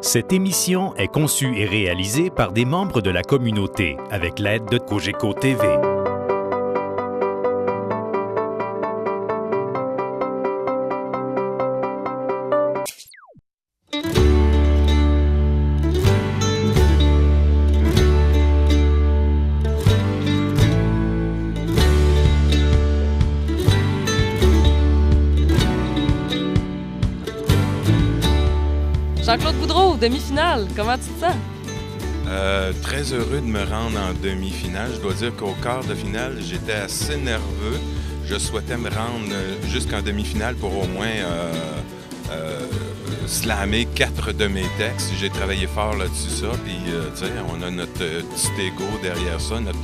Cette émission est conçue et réalisée par des membres de la communauté avec l'aide de Cogeco TV. Jean-Claude Boudreau, demi-finale, comment tu te sens? Très heureux de me rendre en demi-finale. Je dois dire qu'au quart de finale, j'étais assez nerveux. Je souhaitais me rendre jusqu'en demi-finale pour au moins slammer 4 de mes textes. J'ai travaillé fort là-dessus, ça. Puis, tu sais, on a notre petit ego derrière ça, notre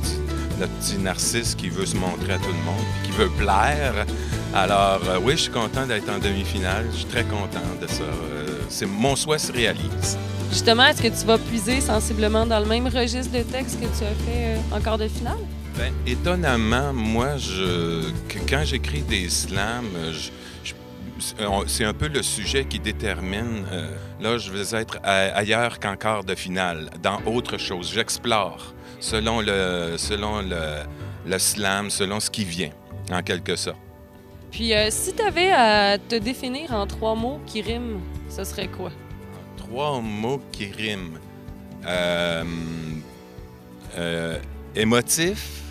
petit narcisse qui veut se montrer à tout le monde, puis qui veut plaire. Alors, oui, je suis content d'être en demi-finale. Je suis très content de ça. Mon souhait se réalise. Justement, est-ce que tu vas puiser sensiblement dans le même registre de texte que tu as fait en quart de finale? Bien, étonnamment, moi, quand j'écris des slams, c'est un peu le sujet qui détermine. Là, je vais être ailleurs qu'en quart de finale, dans autre chose. J'explore selon le slam, selon ce qui vient, en quelque sorte. Puis, si tu avais à te définir en 3 mots qui riment, ce serait quoi? 3 mots qui riment. Émotif,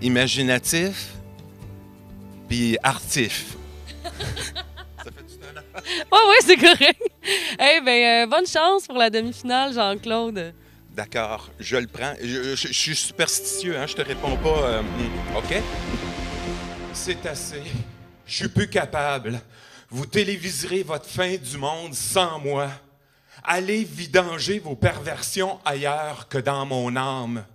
imaginatif, puis artif. Ça fait tout un affaire? Oui, c'est correct. Eh bien, bonne chance pour la demi-finale, Jean-Claude. D'accord, je le prends. Je suis superstitieux, hein? Je te réponds pas. OK? C'est assez. Je suis plus capable. Vous téléviserez votre fin du monde sans moi. Allez vidanger vos perversions ailleurs que dans mon âme.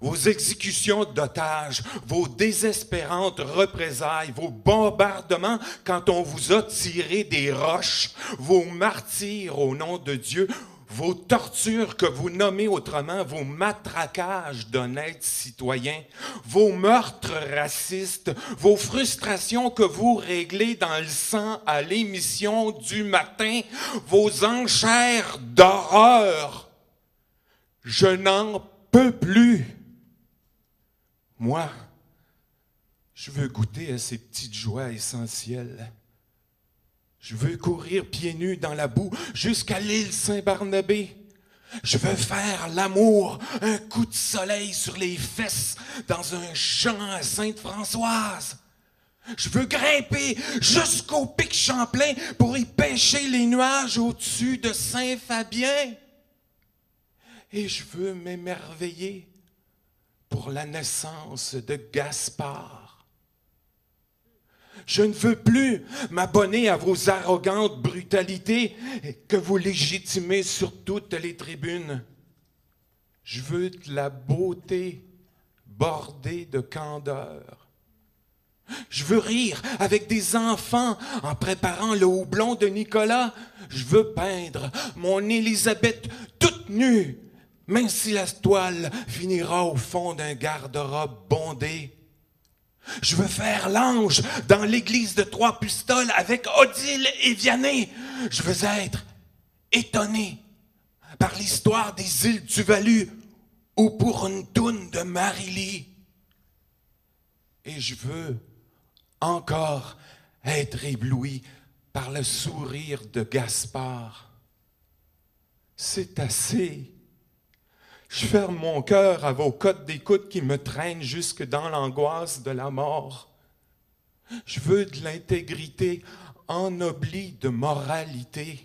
Vos exécutions d'otages, vos désespérantes représailles, vos bombardements quand on vous a tiré des roches, vos martyrs au nom de Dieu, vos tortures que vous nommez autrement, vos matraquages d'honnêtes citoyens, vos meurtres racistes, vos frustrations que vous réglez dans le sang à l'émission du matin, vos enchères d'horreur. Je n'en peux plus. Moi, je veux goûter à ces petites joies essentielles. Je veux courir pieds nus dans la boue jusqu'à l'île Saint-Barnabé. Je veux faire l'amour, un coup de soleil sur les fesses dans un champ à Sainte-Françoise. Je veux grimper jusqu'au pic Champlain pour y pêcher les nuages au-dessus de Saint-Fabien. Et je veux m'émerveiller pour la naissance de Gaspard. Je ne veux plus m'abonner à vos arrogantes brutalités que vous légitimez sur toutes les tribunes. Je veux de la beauté bordée de candeur. Je veux rire avec des enfants en préparant le houblon de Nicolas. Je veux peindre mon Élisabeth toute nue, même si la toile finira au fond d'un garde-robe bondé. Je veux faire l'ange dans l'église de Trois-Pistoles avec Odile et Vianney. Je veux être étonné par l'histoire des îles Tuvalu ou pour une toune de Marie-Lee. Et je veux encore être ébloui par le sourire de Gaspard. C'est assez. Je ferme mon cœur à vos codes d'écoute qui me traînent jusque dans l'angoisse de la mort. Je veux de l'intégrité ennoblie de moralité.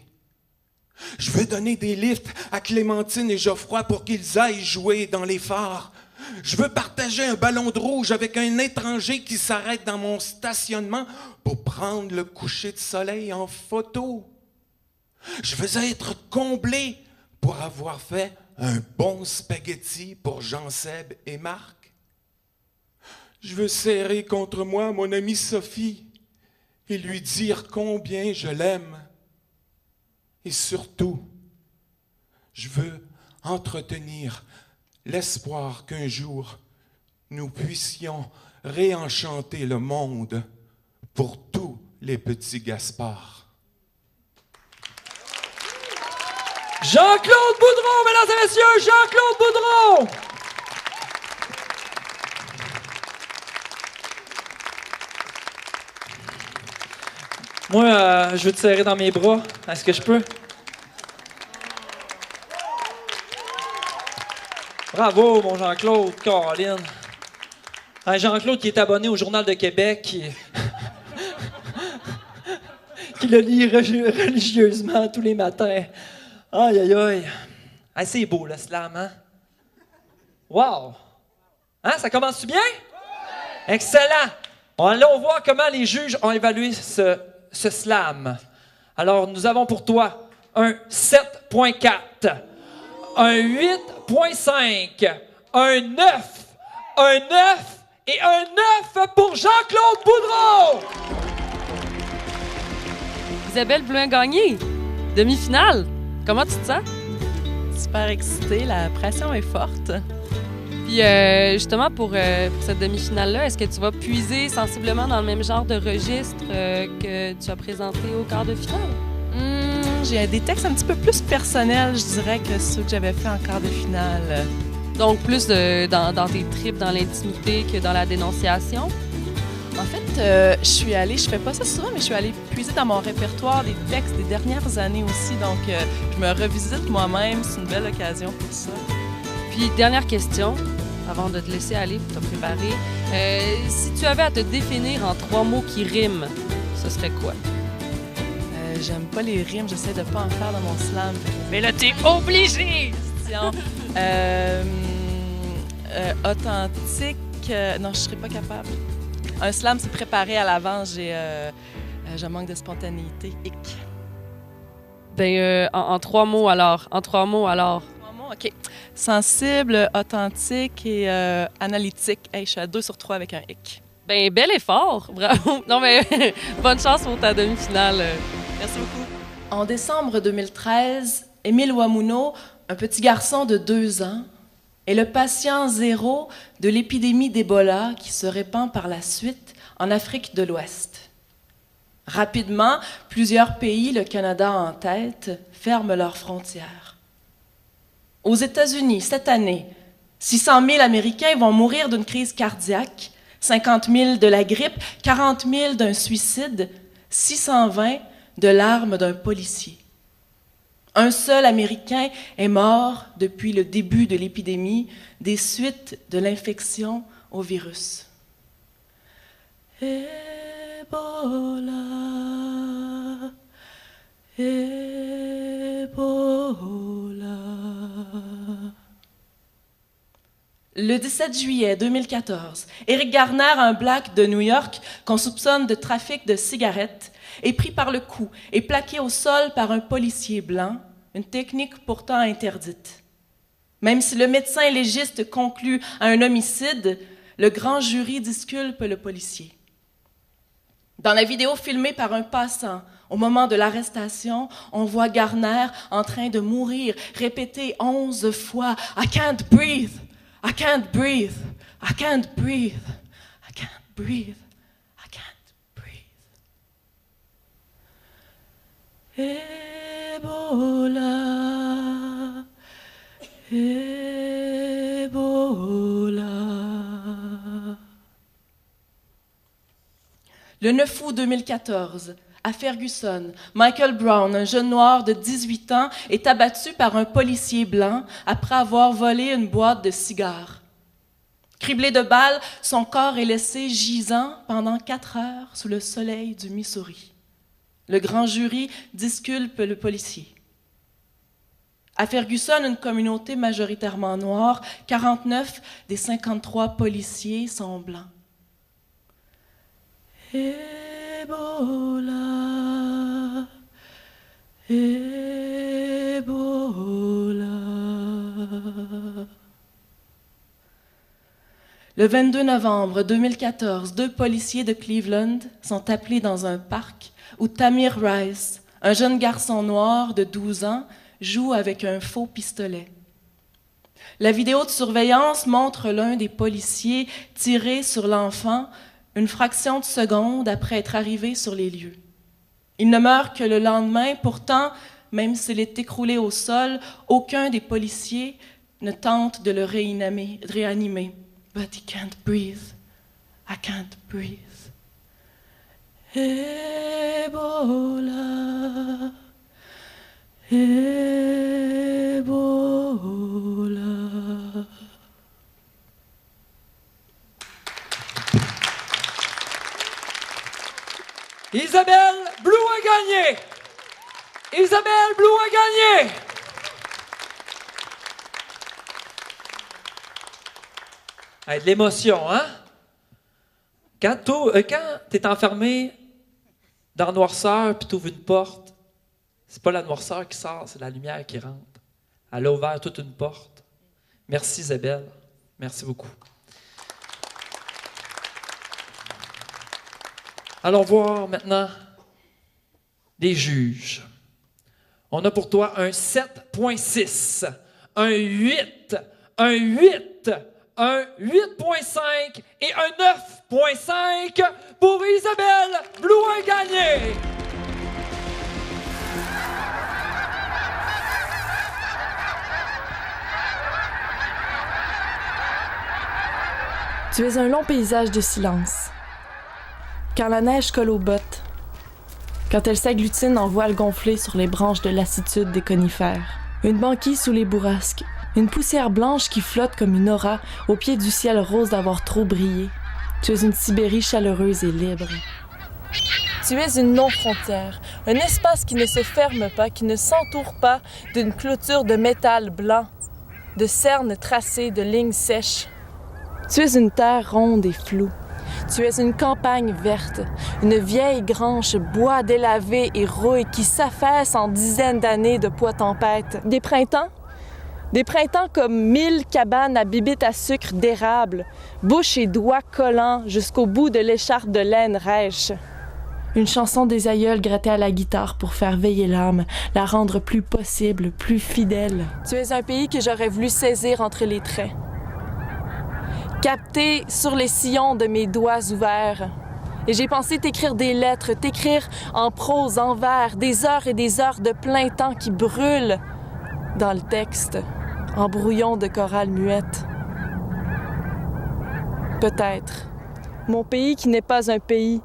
Je veux donner des lifts à Clémentine et Geoffroy pour qu'ils aillent jouer dans les phares. Je veux partager un ballon de rouge avec un étranger qui s'arrête dans mon stationnement pour prendre le coucher de soleil en photo. Je veux être comblé pour avoir fait un bon spaghetti pour Jean-Seb et Marc. Je veux serrer contre moi mon amie Sophie et lui dire combien je l'aime. Et surtout, je veux entretenir l'espoir qu'un jour, nous puissions réenchanter le monde pour tous les petits Gaspards. Jean-Claude Boudreau, mesdames et messieurs, Jean-Claude Boudreau! Moi, je veux te serrer dans mes bras. Est-ce que je peux? Bravo, mon Jean-Claude, Caroline. Jean-Claude qui est abonné au Journal de Québec, qui le lit religieusement tous les matins. Aïe, aïe, aïe. C'est beau, le slam, hein? Wow! Ça commence-tu bien? Excellent! Allons voir comment les juges ont évalué ce slam. Alors, nous avons pour toi un 7.4, un 8.5, un 9 et un 9 pour Jean-Claude Boudreau! Isabelle Blouin-Gagné, demi-finale. Comment tu te sens? Super excitée, la pression est forte. Puis justement, pour cette demi-finale-là, est-ce que tu vas puiser sensiblement dans le même genre de registre que tu as présenté au quart de finale? J'ai des textes un petit peu plus personnels, je dirais, que ceux que j'avais fait en quart de finale. Donc plus dans tes tripes, dans l'intimité que dans la dénonciation? En fait, je fais pas ça souvent, mais je suis allée puiser dans mon répertoire des textes des dernières années aussi, donc je me revisite moi-même, c'est une belle occasion pour ça. Puis, dernière question, avant de te laisser aller pour te préparer. Si tu avais à te définir en 3 mots qui riment, ce serait quoi? J'aime pas les rimes, j'essaie de pas en faire dans mon slam. Mais là, t'es obligé! Authentique, non, je serais pas capable. Un slam, c'est préparé à l'avance, je manque de spontanéité. Ben, en 3 mots alors. En 3 mots alors. OK. Sensible, authentique et analytique. Hey, je suis à 2 sur 3 avec un hic. Ben, bel effort. Bravo. Non, mais bonne chance pour ta demi-finale. Merci beaucoup. En décembre 2013, Émile Ouamounot, un petit garçon de 2 ans, est le patient zéro de l'épidémie d'Ebola qui se répand par la suite en Afrique de l'Ouest. Rapidement, plusieurs pays, le Canada en tête, ferment leurs frontières. Aux États-Unis, cette année, 600 000 Américains vont mourir d'une crise cardiaque, 50 000 de la grippe, 40 000 d'un suicide, 620 de l'arme d'un policier. Un seul Américain est mort depuis le début de l'épidémie des suites de l'infection au virus. Ebola, Ebola. Le 17 juillet 2014, Eric Garner, un black de New York qu'on soupçonne de trafic de cigarettes, est pris par le cou et plaqué au sol par un policier blanc, une technique pourtant interdite. Même si le médecin légiste conclut à un homicide, le grand jury disculpe le policier. Dans la vidéo filmée par un passant, au moment de l'arrestation, on voit Garner en train de mourir, répéter 11 fois « I can't breathe, I can't breathe, I can't breathe, I can't breathe, I can't breathe. » Ebola, Ebola. Le 9 août 2014, à Ferguson, Michael Brown, un jeune noir de 18 ans, est abattu par un policier blanc après avoir volé une boîte de cigares. Criblé de balles, son corps est laissé gisant pendant 4 heures sous le soleil du Missouri. Le grand jury disculpe le policier. À Ferguson, une communauté majoritairement noire, 49 des 53 policiers sont blancs. Ebola, Ebola. Le 22 novembre 2014, 2 policiers de Cleveland sont appelés dans un parc où Tamir Rice, un jeune garçon noir de 12 ans, joue avec un faux pistolet. La vidéo de surveillance montre l'un des policiers tirer sur l'enfant une fraction de seconde après être arrivé sur les lieux. Il ne meurt que le lendemain, pourtant, même s'il est écroulé au sol, aucun des policiers ne tente de le réanimer. But he can't breathe. I can't breathe. Ebola. Ebola. Isabelle Blou a gagné! Isabelle Blou a gagné! Hey, de l'émotion, hein? Quand t'es enfermé dans la noirceur puis t'ouvres une porte, c'est pas la noirceur qui sort, c'est la lumière qui rentre. Elle a ouvert toute une porte. Merci Isabelle. Merci beaucoup. Allons voir maintenant les juges. On a pour toi un 7.6, un 8, un 8, un 8.5 et un 9.5 pour Isabelle Blou a gagné. Tu es un long paysage de silence. Quand la neige colle aux bottes, quand elle s'agglutine en voiles gonflées sur les branches de lassitude des conifères, une banquise sous les bourrasques, une poussière blanche qui flotte comme une aura au pied du ciel rose d'avoir trop brillé. Tu es une Sibérie chaleureuse et libre. Tu es une non-frontière, un espace qui ne se ferme pas, qui ne s'entoure pas d'une clôture de métal blanc, de cernes tracées, de lignes sèches. Tu es une terre ronde et floue. Tu es une campagne verte, une vieille grange bois délavé et rouille qui s'affaisse en dizaines d'années de poids tempête. Des printemps comme 1000 cabanes à bibites à sucre d'érable, bouche et doigts collants jusqu'au bout de l'écharpe de laine rêche. Une chanson des aïeuls grattée à la guitare pour faire veiller l'âme, la rendre plus possible, plus fidèle. Tu es un pays que j'aurais voulu saisir entre les traits. Capté sur les sillons de mes doigts ouverts. Et j'ai pensé t'écrire des lettres, t'écrire en prose, en vers, des heures et des heures de plein temps qui brûlent dans le texte, en brouillon de chorale muette. Peut-être. Mon pays qui n'est pas un pays.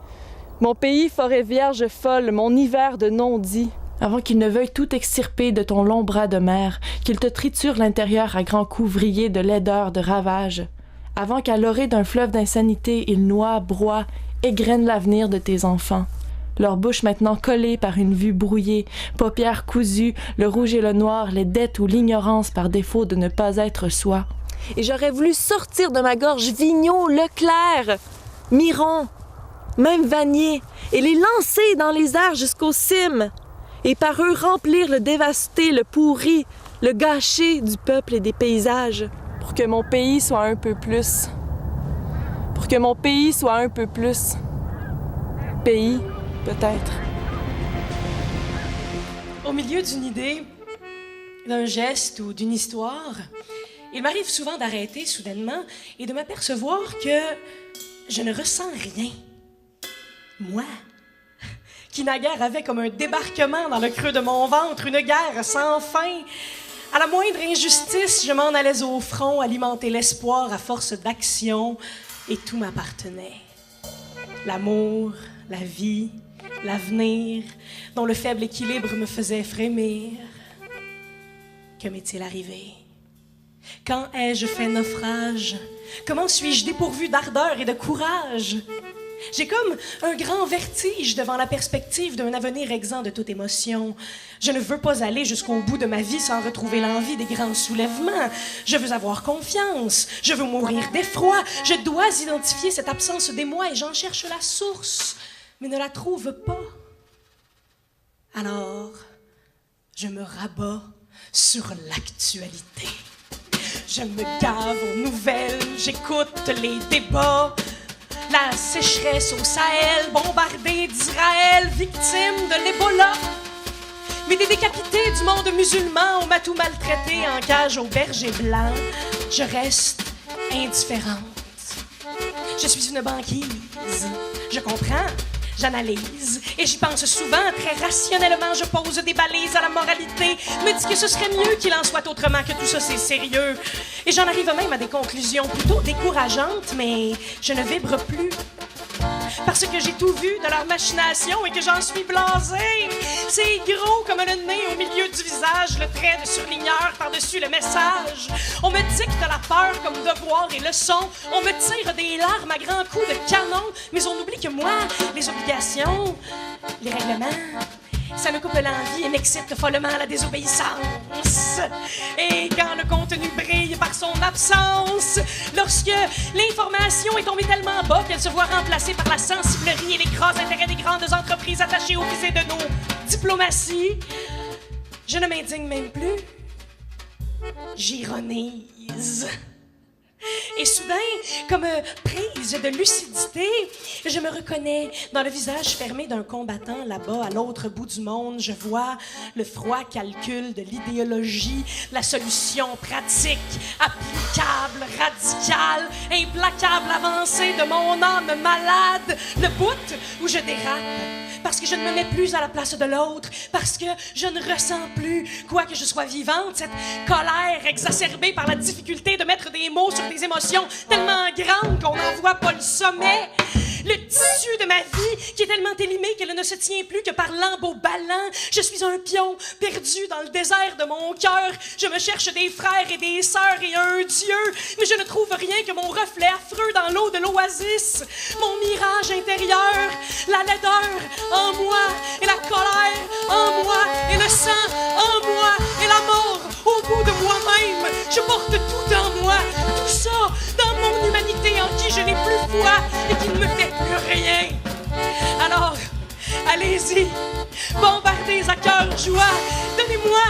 Mon pays, forêt vierge folle, mon hiver de non-dit. Avant qu'il ne veuille tout extirper de ton long bras de mer, qu'il te triture l'intérieur à grands coups vrillés de laideur, de ravage. Avant qu'à l'orée d'un fleuve d'insanité, il noie, broie, égrène l'avenir de tes enfants. Leur bouche maintenant collée par une vue brouillée, paupières cousues, le rouge et le noir, les dettes ou l'ignorance par défaut de ne pas être soi. Et j'aurais voulu sortir de ma gorge Vigneault, Leclerc, Miron, même Vanier, et les lancer dans les airs jusqu'aux cimes, et par eux remplir le dévasté, le pourri, le gâché du peuple et des paysages. Pour que mon pays soit un peu plus. Pour que mon pays soit un peu plus. Pays, peut-être. Au milieu d'une idée, d'un geste ou d'une histoire, il m'arrive souvent d'arrêter soudainement et de m'apercevoir que je ne ressens rien. Moi, qui naguère avait comme un débarquement dans le creux de mon ventre, une guerre sans fin. À la moindre injustice, je m'en allais au front, alimenter l'espoir à force d'action, et tout m'appartenait. L'amour, la vie, l'avenir, dont le faible équilibre me faisait frémir. Que m'est-il arrivé? Quand ai-je fait naufrage? Comment suis-je dépourvu d'ardeur et de courage? J'ai comme un grand vertige devant la perspective d'un avenir exempt de toute émotion. Je ne veux pas aller jusqu'au bout de ma vie sans retrouver l'envie des grands soulèvements. Je veux avoir confiance. Je veux mourir d'effroi. Je dois identifier cette absence d'émoi et j'en cherche la source, mais ne la trouve pas. Alors, je me rabats sur l'actualité. Je me gave aux nouvelles, j'écoute les débats. La sécheresse au Sahel, bombardée d'Israël, victime de l'Ebola. Mais des décapités du monde musulman, on m'a tout maltraité en cage aux bergers blancs. Je reste indifférente. Je suis une banquise. Je comprends. J'analyse et j'y pense souvent. Très rationnellement, je pose des balises à la moralité. Me dis que ce serait mieux qu'il en soit autrement, que tout ça c'est sérieux. Et j'en arrive même à des conclusions plutôt décourageantes, mais je ne vibre plus. Parce que j'ai tout vu de leur machination et que j'en suis blasée. C'est gros comme le nez au milieu du visage, le trait de surligneur par-dessus le message. On me dicte la peur comme devoir et leçon. On me tire des larmes à grands coups de canon. Mais on oublie que moi, les obligations, les règlements, ça me coupe l'envie et m'excite follement la désobéissance. Et quand le contenu brille par son absence, lorsque l'information est tombée tellement bas qu'elle se voit remplacée par la sensiblerie et les grands intérêts des grandes entreprises attachées au visée de nos diplomaties, je ne m'indigne même plus. J'ironise. Et soudain, comme prise de lucidité, je me reconnais dans le visage fermé d'un combattant là-bas, à l'autre bout du monde. Je vois le froid calcul de l'idéologie, la solution pratique, applicable, radicale, implacable avancée de mon âme malade, le bout où je dérape. Parce que je ne me mets plus à la place de l'autre, parce que je ne ressens plus, quoique je sois vivante, cette colère exacerbée par la difficulté de mettre des mots sur des émotions tellement grandes qu'on n'en voit pas le sommet. Le tissu de ma vie qui est tellement élimé qu'elle ne se tient plus que par lambeaux ballants. Je suis un pion perdu dans le désert de mon cœur. Je me cherche des frères et des sœurs et un Dieu, mais je ne trouve rien que mon reflet affreux dans l'eau de l'oasis. Mon mirage intérieur, la laideur en moi et la colère en moi et le sang en moi et la mort au bout de moi-même. Je porte tout en moi, tout ça dans mon humanité en qui je n'ai plus foi et qui ne me fait plus rien. Alors, allez-y, bombardez à cœur joie. Donnez-moi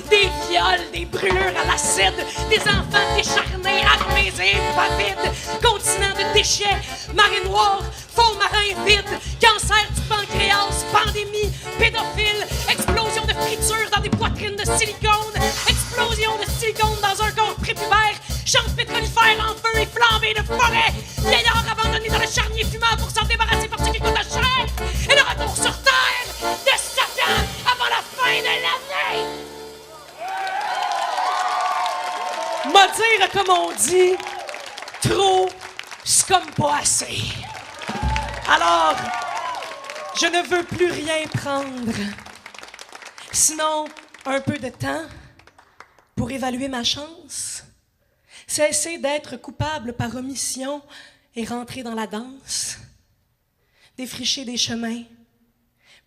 des viols, des brûlures à l'acide, des enfants décharnés, armés et pavides, continent de déchets, marée noire, fond marin vide, cancer du pancréas, pandémie, pédophile, explosion de friture dans des poitrines de silicone, explosion de silicone dans un corps prépubère, champs pétrolifères en feu et flambées de forêt, vieillards abandonnés dans le charnier fumant pour s'en débarrasser par ce qui coûte la chair, et le retour sur terre de Satan avant la fin de l'année. M'a dire comme on dit, trop, c'est comme pas assez. Alors, je ne veux plus rien prendre. Sinon, un peu de temps pour évaluer ma chance. Cesser d'être coupable par omission et rentrer dans la danse. Défricher des chemins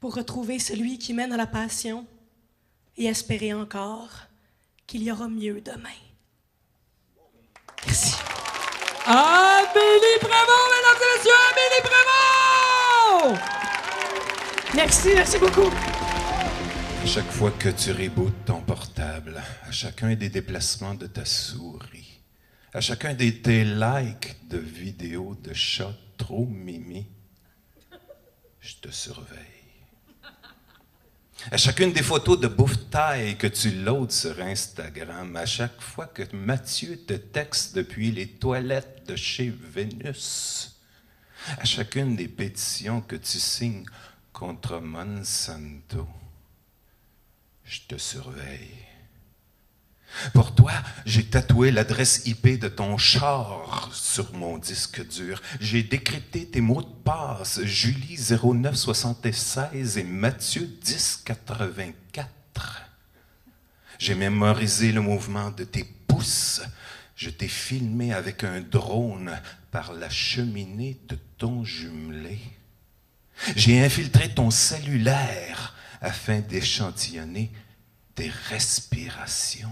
pour retrouver celui qui mène à la passion et espérer encore qu'il y aura mieux demain. Merci. Amélie Prévost, mesdames et messieurs, Amélie Prévost! Merci beaucoup. À chaque fois que tu rebootes ton portable, à chacun des déplacements de ta souris, à chacun de tes likes de vidéos de chats trop mimi, je te surveille. À chacune des photos de bouffe-taille que tu loads sur Instagram, à chaque fois que Mathieu te texte depuis les toilettes de chez Vénus, à chacune des pétitions que tu signes contre Monsanto, je te surveille. Pour toi, j'ai tatoué l'adresse IP de ton char sur mon disque dur. J'ai décrypté tes mots de passe, Julie 0976 et Mathieu 1084. J'ai mémorisé le mouvement de tes pouces. Je t'ai filmé avec un drone par la cheminée de ton jumelé. J'ai infiltré ton cellulaire afin d'échantillonner tes respirations.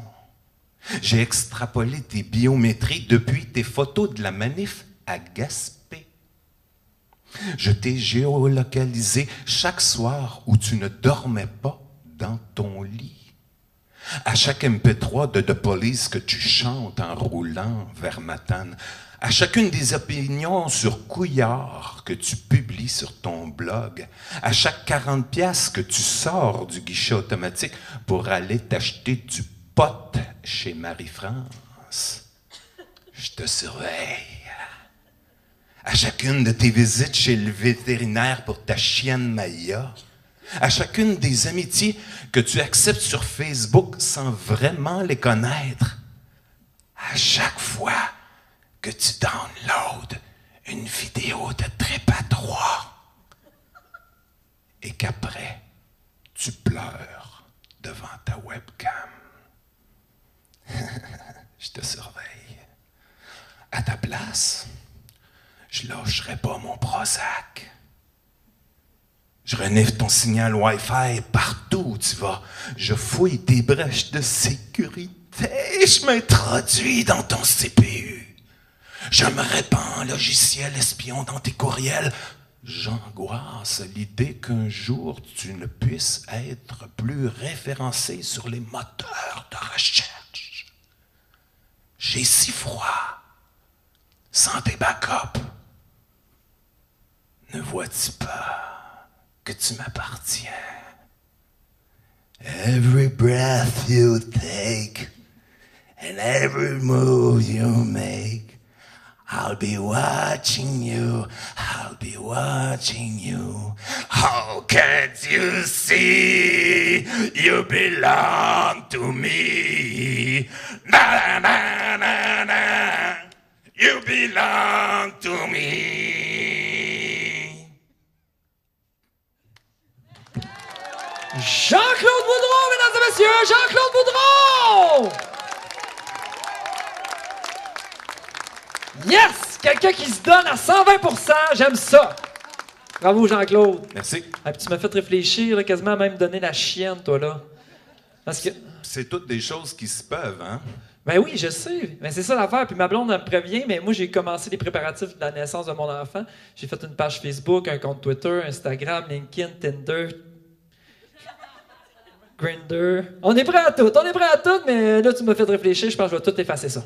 J'ai extrapolé tes biométries depuis tes photos de la manif à Gaspé. Je t'ai géolocalisé chaque soir où tu ne dormais pas dans ton lit. À chaque MP3 de The Police que tu chantes en roulant vers Matane, à chacune des opinions sur Couillard que tu publies sur ton blog, à chaque 40 piastres que tu sors du guichet automatique pour aller t'acheter du pot chez Marie-France, je te surveille. À chacune de tes visites chez le vétérinaire pour ta chienne Maya, à chacune des amitiés que tu acceptes sur Facebook sans vraiment les connaître, à chaque fois que tu downloads une vidéo de Trip à 3 et qu'après, tu pleures devant ta webcam. Je te surveille. À ta place, je lâcherai pas mon Prozac. Je renifle ton signal Wi-Fi partout où tu vas. Je fouille tes brèches de sécurité. Je m'introduis dans ton CPU. Je me répands en logiciel espion dans tes courriels. J'angoisse à l'idée qu'un jour tu ne puisses être plus référencé sur les moteurs de recherche. J'ai si froid. Sans tes backups. Ne vois-tu pas que tu m'appartiens? Every breath you take and every move you make, I'll be watching you, I'll be watching you. How can't you see you belong to me? Na na na na, you belong to me. Jean-Claude Boudreau, mesdames et messieurs! Jean-Claude Boudreau! Yes! Quelqu'un qui se donne à 120%, j'aime ça! Bravo, Jean-Claude. Merci. Ah, puis tu m'as fait réfléchir, là, quasiment à même donner la chienne, toi, là. Parce que... C'est toutes des choses qui se peuvent, hein? Ben oui, je sais. Mais c'est ça l'affaire. Puis ma blonde, elle me prévient, mais moi, j'ai commencé les préparatifs de la naissance de mon enfant. J'ai fait une page Facebook, un compte Twitter, Instagram, LinkedIn, Tinder, Grindr. On est prêt à tout, mais là, tu m'as fait réfléchir. Je pense que je vais tout effacer ça.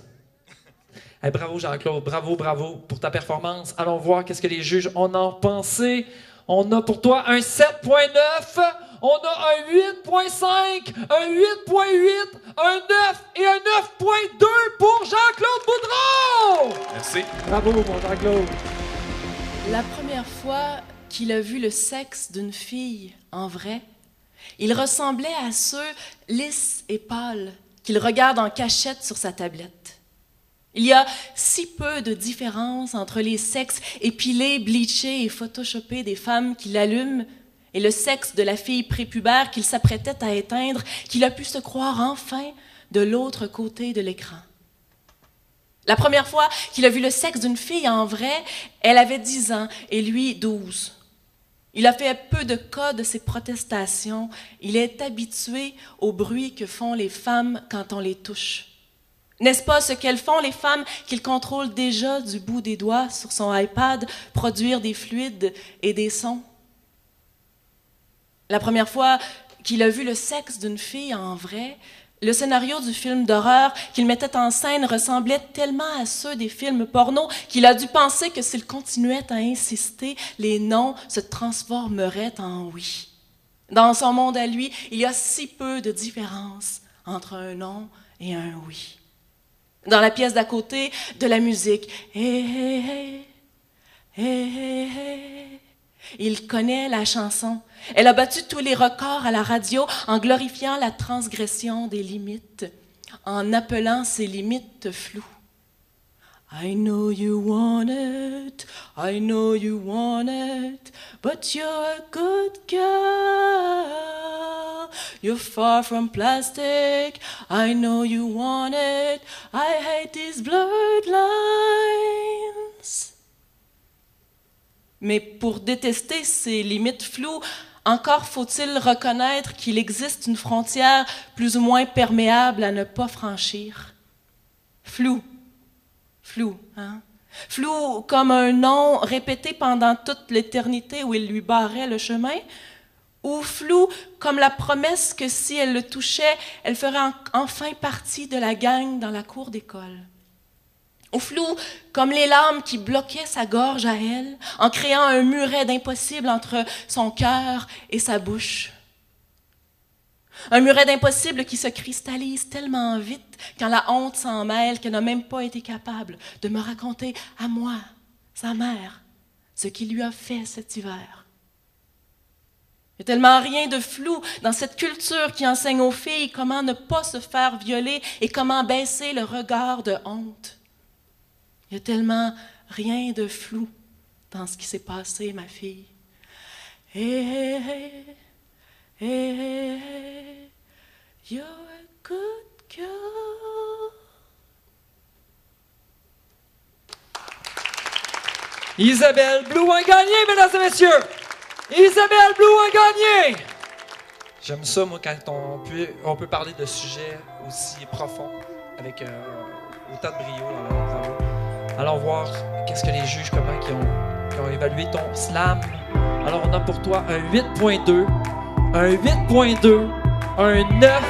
Hey, bravo, Jean-Claude. Bravo pour ta performance. Allons voir qu'est-ce que les juges en ont pensé. On a pour toi un 7.9, on a un 8.5, un 8.8, un 9 et un 9.2 pour Jean-Claude Boudreau! Merci. Bravo, mon Jean-Claude. La première fois qu'il a vu le sexe d'une fille en vrai, il ressemblait à ceux lisses et pâles qu'il regarde en cachette sur sa tablette. Il y a si peu de différence entre les sexes épilés, bleachés et photoshopés des femmes qui l'allument et le sexe de la fille prépubère qu'il s'apprêtait à éteindre qu'il a pu se croire enfin de l'autre côté de l'écran. La première fois qu'il a vu le sexe d'une fille en vrai, elle avait 10 ans et lui 12. Il a fait peu de cas de ses protestations. Il est habitué au bruit que font les femmes quand on les touche. N'est-ce pas ce qu'elles font, les femmes, qu'il contrôle déjà du bout des doigts sur son iPad, produire des fluides et des sons? La première fois qu'il a vu le sexe d'une fille en vrai, le scénario du film d'horreur qu'il mettait en scène ressemblait tellement à ceux des films porno qu'il a dû penser que s'il continuait à insister, les non se transformeraient en oui. Dans son monde à lui, il y a si peu de différence entre un non et un oui. Dans la pièce d'à côté, de la musique. Hey, hey, hey. Hey, hey, hey. Il connaît la chanson. Elle a battu tous les records à la radio en glorifiant la transgression des limites, en appelant ces limites floues. I know you want it, I know you want it, but you're a good girl. You're far from plastic, I know you want it, I hate these blurred lines. Mais pour détester ces limites floues, encore faut-il reconnaître qu'il existe une frontière plus ou moins perméable à ne pas franchir. Flou, hein? Flou comme un nom répété pendant toute l'éternité où il lui barrait le chemin, ou flou comme la promesse que si elle le touchait, elle ferait enfin partie de la gang dans la cour d'école. Ou flou comme les larmes qui bloquaient sa gorge à elle, en créant un muret d'impossible entre son cœur et sa bouche. Un muret d'impossible qui se cristallise tellement vite quand la honte s'en mêle qu'elle n'a même pas été capable de me raconter à moi sa mère, ce qu'il lui a fait cet hiver. Il y a tellement rien de flou dans cette culture qui enseigne aux filles comment ne pas se faire violer et comment baisser le regard de honte. Il y a tellement rien de flou dans ce qui s'est passé, ma fille. Hey, hey, hey, you're a good girl. Isabelle Blou a gagné, mesdames et messieurs! Isabelle Blou a gagné! J'aime ça, moi, quand on peut parler de sujets aussi profonds avec autant de brio. Allons voir qu'est-ce que les juges, comment qui ont évalué ton slam. Alors, on a pour toi un 8.2, un 8.2, un 9,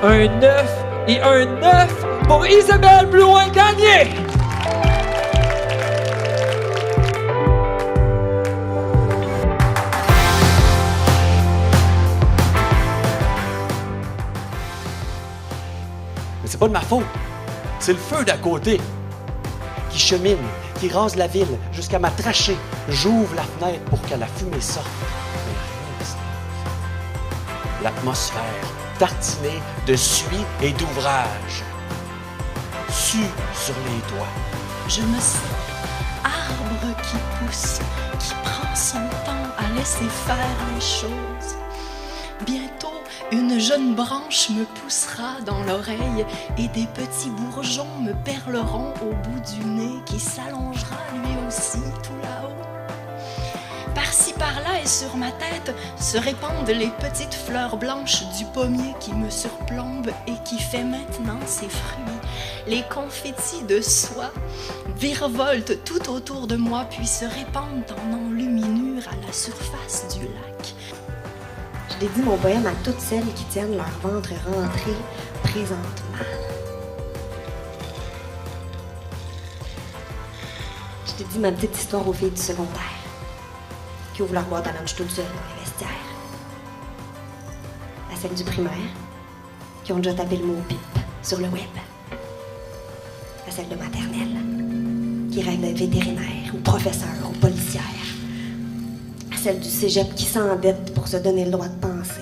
un 9 et un 9 pour Isabelle Blou a gagné! C'est pas de ma faute. C'est le feu d'à côté qui chemine, qui rase la ville jusqu'à ma trachée. J'ouvre la fenêtre pour que la fumée sorte. Mais rien ne se passe. L'atmosphère tartinée de suie et d'ouvrage. Su sur les doigts. Je me sens arbre qui pousse, qui prend son temps à laisser faire les choses. Bientôt, une jeune branche me poussera dans l'oreille et des petits bourgeons me perleront au bout du nez qui s'allongera lui aussi tout là-haut. Par-ci par-là et sur ma tête se répandent les petites fleurs blanches du pommier qui me surplombe et qui fait maintenant ses fruits. Les confettis de soie virevoltent tout autour de moi puis se répandent en enluminure à la surface du lac. Je dédie mon poème à toutes celles qui tiennent leur ventre rentré présentement. Je dédie ma petite histoire aux filles du secondaire qui ouvrent leur boîte à lunch toutes seules dans les vestiaires. À celles du primaire qui ont déjà tapé le mot pipe sur le web. À celles de maternelle qui rêvent d'être vétérinaire ou professeur ou policière. À celles du cégep qui s'endettent pour se donner le droit de penser.